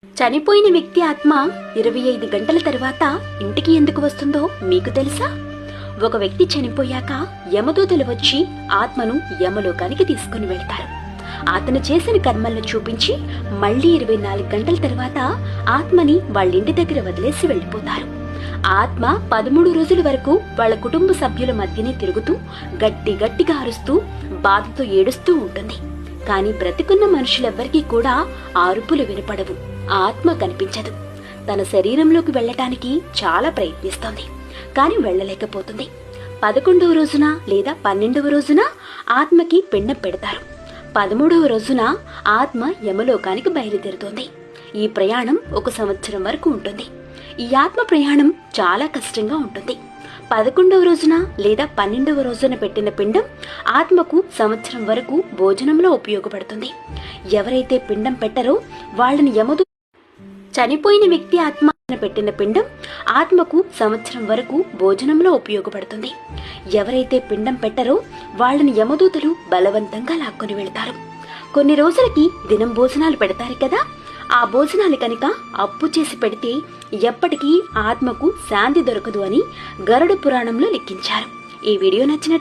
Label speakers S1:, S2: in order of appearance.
S1: చనిపోయిన వ్యక్తి ఆత్మ 25 గంటల తర్వాత ఇంటికి ఎందుకు వస్తుందో మీకు తెలుసా? ఒక వ్యక్తి చనిపోయాక యమదూతలు వచ్చి ఆత్మను యమలోకానికి తీసుకుని వెళ్తారు. అతను చేసిన కర్మలను చూపించి మళ్లీ 24 గంటల తర్వాత ఆత్మని వాళ్ళింటి దగ్గర వదిలేసి వెళ్లిపోతారు. ఆత్మ 13 రోజుల వరకు వాళ్ళ కుటుంబ సభ్యుల మధ్యనే తిరుగుతూ గట్టిగా అరుస్తూ బాధతో ఏడుస్తూ ఉంటుంది. కానీ బ్రతికున్న మనుషులెవ్వరికీ కూడా ఆరుపులు వినపడవు, ఆత్మ కనిపించదు. తన శరీరంలోకి వెళ్లటానికి చాలా ప్రయత్నిస్తోంది, కానీ వెళ్లలేకపోతుంది. 11వ రోజున లేదా 12వ రోజున ఆత్మకి పిండం పెడతారు. 13వ రోజున ఆత్మ యమలోకానికి బయలుదేరుతోంది. ఈ ప్రయాణం 1 సంవత్సరం వరకు ఉంటుంది. ఈ ఆత్మ ప్రయాణం చాలా కష్టంగా ఉంటుంది. 11వ రోజున లేదా 12వ రోజున పెట్టిన పిండం ఆత్మకు సంవత్సరం వరకు భోజనంలో ఉపయోగపడుతుంది. ఎవరైతే పిండం పెట్టరో వాళ్ళని యమదూత చనిపోయిన వ్యక్తి ఆత్మ పెట్టిన పిండం ఆత్మకు సంవత్సరం వరకు భోజనంలో ఉపయోగపడుతుంది. ఎవరైతే పిండం పెట్టరో వాళ్ళని యమదూతలు బలవంతంగా లాక్కొని వెళ్తారు. కొన్ని రోజులకి దినం భోజనాలు పెడతారు కదా, ఆ భోజనాలు కనుక అప్పు చేసి పెడితే ఎప్పటికీ ఆత్మకు శాంతి దొరకదు అని గరుడ పురాణంలో లిఖించారు. ఈ వీడియో నచ్చినట్లయితే